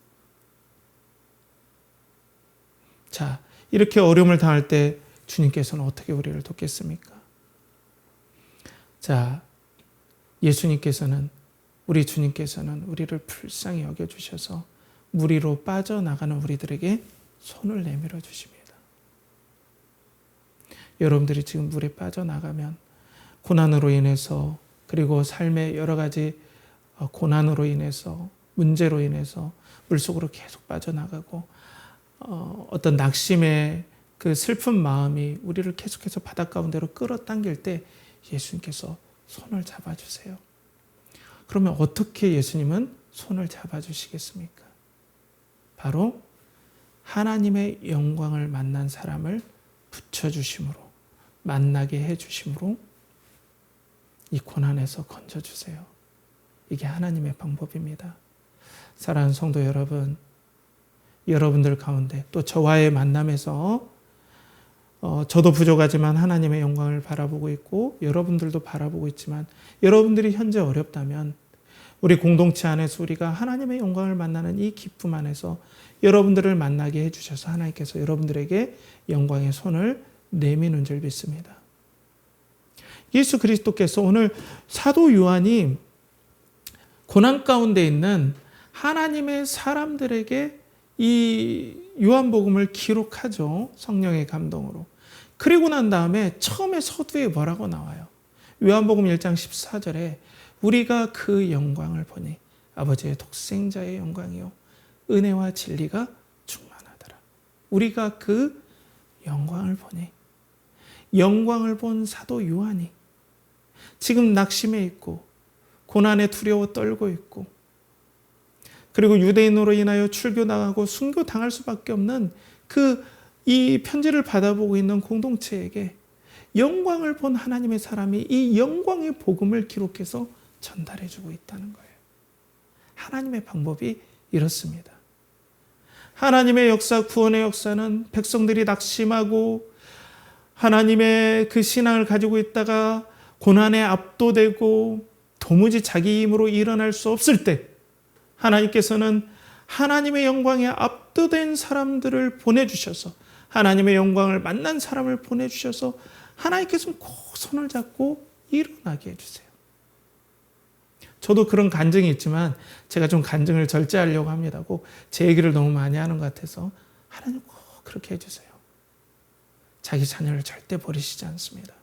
S1: 자, 이렇게 어려움을 당할 때 주님께서는 어떻게 우리를 돕겠습니까? 자, 예수님께서는, 우리 주님께서는 우리를 불쌍히 여겨주셔서 물 위로 빠져나가는 우리들에게 손을 내밀어 주십니다. 여러분들이 지금 물에 빠져나가면 고난으로 인해서 그리고 삶의 여러 가지 고난으로 인해서 문제로 인해서 물속으로 계속 빠져나가고 어떤 낙심의 그 슬픈 마음이 우리를 계속해서 바닷 가운데로 끌어당길 때 예수님께서 손을 잡아주세요. 그러면 어떻게 예수님은 손을 잡아주시겠습니까? 바로 하나님의 영광을 만난 사람을 붙여주심으로, 만나게 해주심으로 이 고난에서 건져주세요. 이게 하나님의 방법입니다. 사랑하는 성도 여러분, 여러분들 가운데 또 저와의 만남에서 저도 부족하지만 하나님의 영광을 바라보고 있고 여러분들도 바라보고 있지만 여러분들이 현재 어렵다면 우리 공동체 안에서 우리가 하나님의 영광을 만나는 이 기쁨 안에서 여러분들을 만나게 해주셔서 하나님께서 여러분들에게 영광의 손을 내미는 줄 믿습니다. 예수 그리스도께서 오늘 사도 요한이 고난 가운데 있는 하나님의 사람들에게 이 요한복음을 기록하죠. 성령의 감동으로. 그리고 난 다음에 처음에 서두에 뭐라고 나와요? 요한복음 1장 14절에 우리가 그 영광을 보니 아버지의 독생자의 영광이요 은혜와 진리가 우리가 그 영광을 보니, 영광을 본 사도 요한이 지금 낙심해 있고 고난에 두려워 떨고 있고, 그리고 유대인으로 인하여 출교당하고 순교당할 수밖에 없는 이 편지를 받아보고 있는 공동체에게 영광을 본 하나님의 사람이 이 영광의 복음을 기록해서 전달해주고 있다는 거예요. 하나님의 방법이 이렇습니다. 하나님의 역사, 구원의 역사는 백성들이 낙심하고 하나님의 그 신앙을 가지고 있다가 고난에 압도되고 도무지 자기 힘으로 일어날 수 없을 때 하나님께서는 하나님의 영광에 압도된 사람들을 보내주셔서, 하나님의 영광을 만난 사람을 보내주셔서 하나님께서는 꼭 손을 잡고 일어나게 해주세요. 저도 그런 간증이 있지만 제가 좀 간증을 절제하려고 합니다. 꼭 제 얘기를 너무 많이 하는 것 같아서 하나님 꼭 그렇게 해주세요. 자기 자녀를 절대 버리시지 않습니다.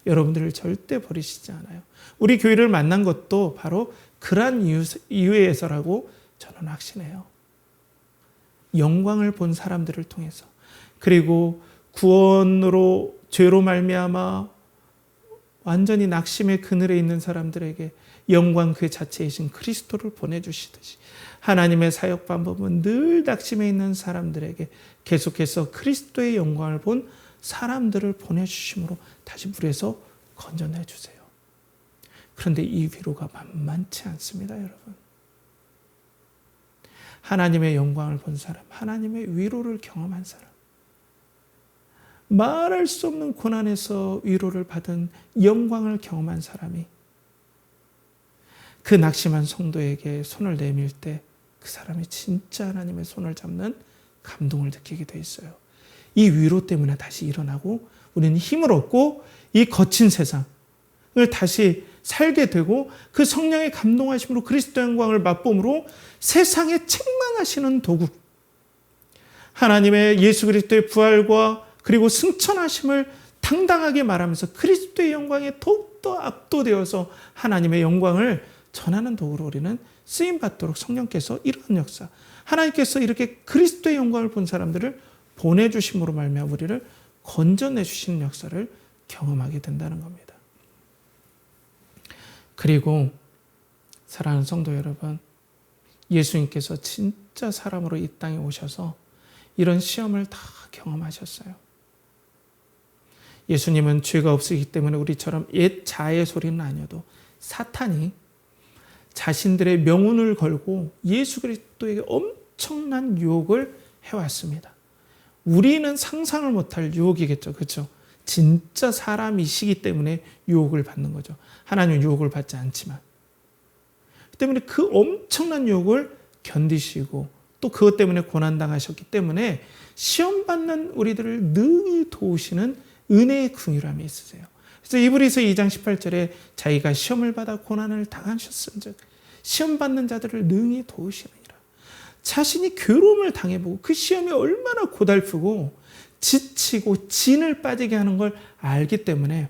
S1: 여러분들을 절대 버리시지 않아요. 우리 교회를 만난 것도 바로 그러한 이유에서라고 저는 확신해요. 영광을 본 사람들을 통해서, 그리고 구원으로 죄로 말미암아 완전히 낙심의 그늘에 있는 사람들에게 영광 그 자체이신 그리스도를 보내주시듯이 하나님의 사역 방법은 늘 낙심해 있는 사람들에게 계속해서 그리스도의 영광을 본 사람들을 보내주심으로 다시 물에서 건져내주세요. 그런데 이 위로가 만만치 않습니다, 여러분. 하나님의 영광을 본 사람, 하나님의 위로를 경험한 사람, 말할 수 없는 고난에서 위로를 받은 영광을 경험한 사람이 그 낙심한 성도에게 손을 내밀 때 그 사람이 진짜 하나님의 손을 잡는 감동을 느끼게 돼 있어요. 이 위로 때문에 다시 일어나고 우리는 힘을 얻고 이 거친 세상을 다시 살게 되고, 그 성령의 감동하심으로 그리스도 영광을 맛봄으로 세상에 책망하시는 도구, 하나님의 예수 그리스도의 부활과 그리고 승천하심을 당당하게 말하면서 그리스도의 영광에 더욱더 압도되어서 하나님의 영광을 전하는 도구로 우리는 쓰임받도록 성령께서 이러한 역사, 하나님께서 이렇게 그리스도의 영광을 본 사람들을 보내주심으로 말미암아 우리를 건져내주시는 역사를 경험하게 된다는 겁니다. 그리고 사랑하는 성도 여러분, 예수님께서 진짜 사람으로 이 땅에 오셔서 이런 시험을 다 경험하셨어요. 예수님은 죄가 없으시기 때문에 우리처럼 옛 자의 소리는 아니어도 사탄이 자신들의 명운을 걸고 예수 그리스도에게 엄청난 유혹을 해왔습니다. 우리는 상상을 못할 유혹이겠죠. 그렇죠? 진짜 사람이시기 때문에 유혹을 받는 거죠. 하나님은 유혹을 받지 않지만. 그 때문에 그 엄청난 유혹을 견디시고 또 그것 때문에 고난당하셨기 때문에 시험받는 우리들을 능히 도우시는 은혜의 긍휼함이 있으세요. 그래서 이브리서 2장 18절에 자기가 시험을 받아 고난을 당하셨은즉 시험받는 자들을 능히 도우시느니라. 자신이 괴로움을 당해보고 그 시험이 얼마나 고달프고 지치고 진을 빠지게 하는 걸 알기 때문에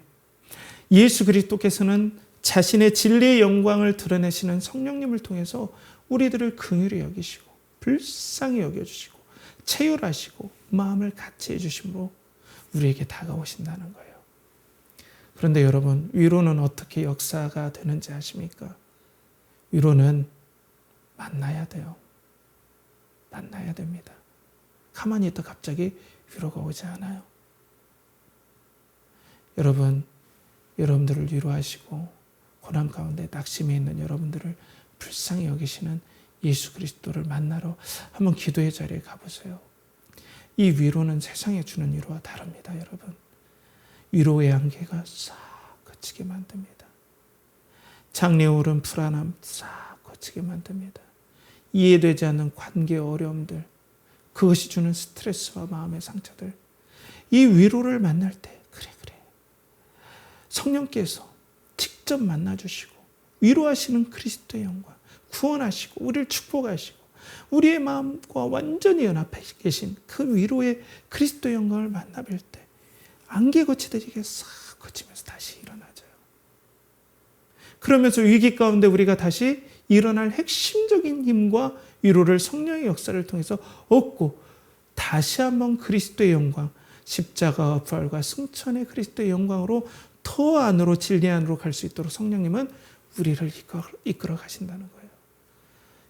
S1: 예수 그리스도께서는 자신의 진리의 영광을 드러내시는 성령님을 통해서 우리들을 긍휼히 여기시고 불쌍히 여겨주시고 체휼하시고 마음을 같이 해주심으로 우리에게 다가오신다는 거예요. 그런데 여러분, 위로는 어떻게 역사가 되는지 아십니까? 위로는 만나야 돼요. 만나야 됩니다. 가만히 있다 갑자기 위로가 오지 않아요. 여러분들을 위로하시고 고난 가운데 낙심해 있는 여러분들을 불쌍히 여기시는 예수 그리스도를 만나러 한번 기도의 자리에 가보세요. 이 위로는 세상에 주는 위로와 다릅니다, 여러분. 위로의 안개가 싹 거치게 만듭니다. 장래에 오른 불안함 싹 거치게 만듭니다. 이해되지 않는 관계의 어려움들, 그것이 주는 스트레스와 마음의 상처들, 이 위로를 만날 때 그래 성령께서 직접 만나주시고 위로하시는 그리스도의 영광, 구원하시고 우리를 축복하시고 우리의 마음과 완전히 연합해 계신 그 위로의 그리스도의 영광을 만나뵐 때 안개 거치듯이 이게 싹 거치면서 다시 일어나져요. 그러면서 위기 가운데 우리가 다시 일어날 핵심적인 힘과 위로를 성령의 역사를 통해서 얻고 다시 한번 그리스도의 영광, 십자가와 부활과 승천의 그리스도의 영광으로 더 안으로, 진리 안으로 갈 수 있도록 성령님은 우리를 이끌어 가신다는 거예요.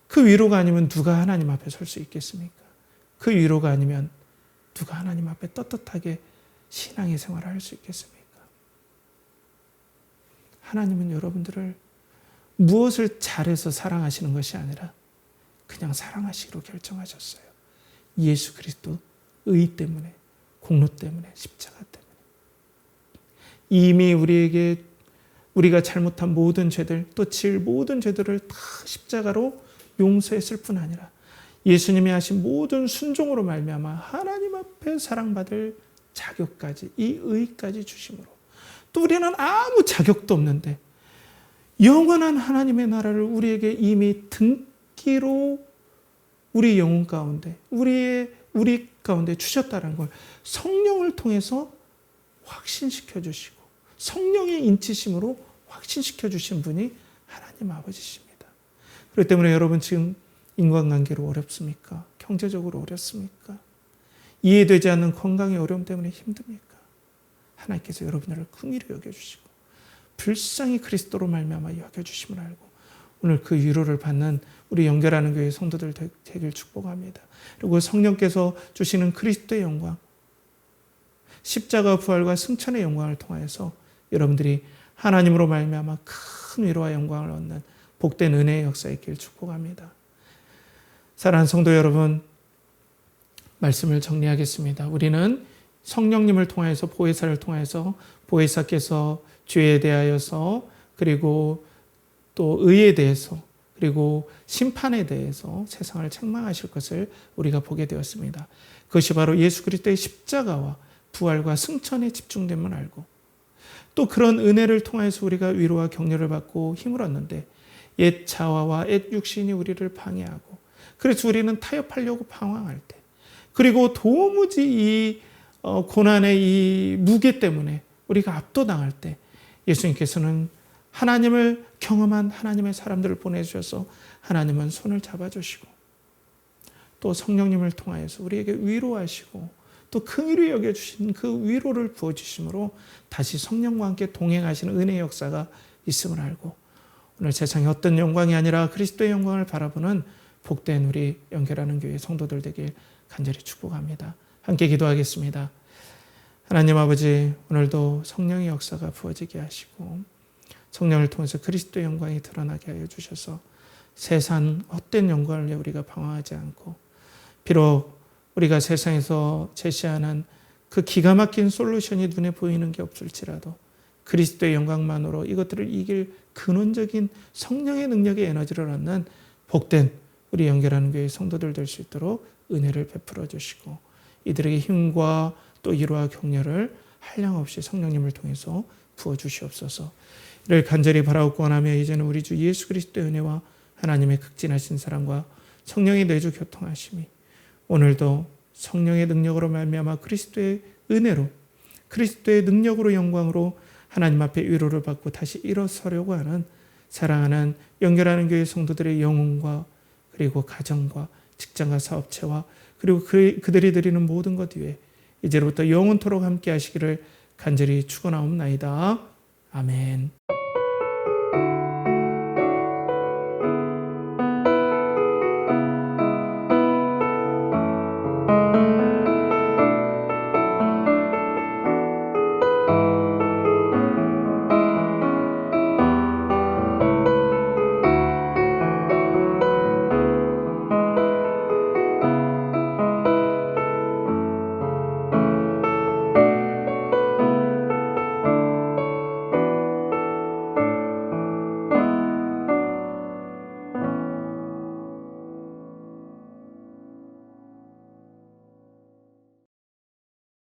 S1: 그 위로가 아니면 누가 하나님 앞에 설 수 있겠습니까? 그 위로가 아니면 누가 하나님 앞에 떳떳하게 신앙의 생활을 할 수 있겠습니까? 하나님은 여러분들을 무엇을 잘해서 사랑하시는 것이 아니라 그냥 사랑하시기로 결정하셨어요. 예수 그리스도 의 때문에, 공로 때문에, 십자가 때문에. 이미 우리가 잘못한 모든 죄들, 또 지을 모든 죄들을 다 십자가로 용서했을 뿐 아니라 예수님이 하신 모든 순종으로 말미암아 하나님 앞에 사랑받을 자격까지, 이 의까지 주심으로, 또 우리는 아무 자격도 없는데 영원한 하나님의 나라를 우리에게 이미 등기로 우리 영혼 가운데, 우리 가운데 주셨다는 걸 성령을 통해서 확신시켜 주시고 성령의 인치심으로 확신시켜 주신 분이 하나님 아버지십니다. 그렇기 때문에 여러분 지금 인간관계로 어렵습니까? 경제적으로 어렵습니까? 이해되지 않는 건강의 어려움 때문에 힘듭니까? 하나님께서 여러분들을 긍휼히 여겨주시고 불쌍히 그리스도로 말미암아 여겨주심을 알고 오늘 그 위로를 받는 우리 연결하는 교회 성도들 되길 축복합니다. 그리고 성령께서 주시는 그리스도의 영광, 십자가 부활과 승천의 영광을 통하여서 여러분들이 하나님으로 말미암아 큰 위로와 영광을 얻는 복된 은혜의 역사의 길 축복합니다. 사랑하는 성도 여러분, 말씀을 정리하겠습니다. 우리는 성령님을 통해서, 보혜사를 통해서 보혜사께서 죄에 대하여서, 그리고 또 의에 대해서, 그리고 심판에 대해서 세상을 책망하실 것을 우리가 보게 되었습니다. 그것이 바로 예수 그리스도의 십자가와 부활과 승천에 집중됨을 알고, 또 그런 은혜를 통해서 우리가 위로와 격려를 받고 힘을 얻는데 옛 자아와 옛 육신이 우리를 방해하고, 그래서 우리는 타협하려고 방황할 때, 그리고 도무지 이 고난의 이 무게 때문에 우리가 압도당할 때 예수님께서는 하나님을 경험한 하나님의 사람들을 보내주셔서 하나님은 손을 잡아주시고 또 성령님을 통하여서 우리에게 위로하시고 또 긍휼히 여겨주신 그 위로를 부어주심으로 다시 성령과 함께 동행하시는 은혜의 역사가 있음을 알고 오늘 세상의 어떤 영광이 아니라 그리스도의 영광을 바라보는 복된 우리 연결하는 교회 성도들 되길 간절히 축복합니다. 함께 기도하겠습니다. 하나님 아버지, 오늘도 성령의 역사가 부어지게 하시고 성령을 통해서 그리스도의 영광이 드러나게 하여 주셔서 세상 헛된 영광을 위해 우리가 방황하지 않고, 비록 우리가 세상에서 제시하는 그 기가 막힌 솔루션이 눈에 보이는 게 없을지라도 그리스도의 영광만으로 이것들을 이길 근원적인 성령의 능력의 에너지를 얻는 복된 우리 연결하는 교회 성도들 될 수 있도록 은혜를 베풀어 주시고 이들에게 힘과 또 위로와 격려를 한량없이 성령님을 통해서 부어주시옵소서. 이를 간절히 바라옵고 원하며 이제는 우리 주 예수 그리스도의 은혜와 하나님의 극진하신 사랑과 성령의 내주 교통하심이 오늘도 성령의 능력으로 말미암아 그리스도의 은혜로, 그리스도의 능력으로, 영광으로 하나님 앞에 위로를 받고 다시 일어서려고 하는 사랑하는 연결하는 교회 성도들의 영혼과 그리고 가정과 직장과 사업체와 그리고 그들이 드리는 모든 것 위에 이제로부터 영원토록 함께 하시기를 간절히 축원하옵나이다.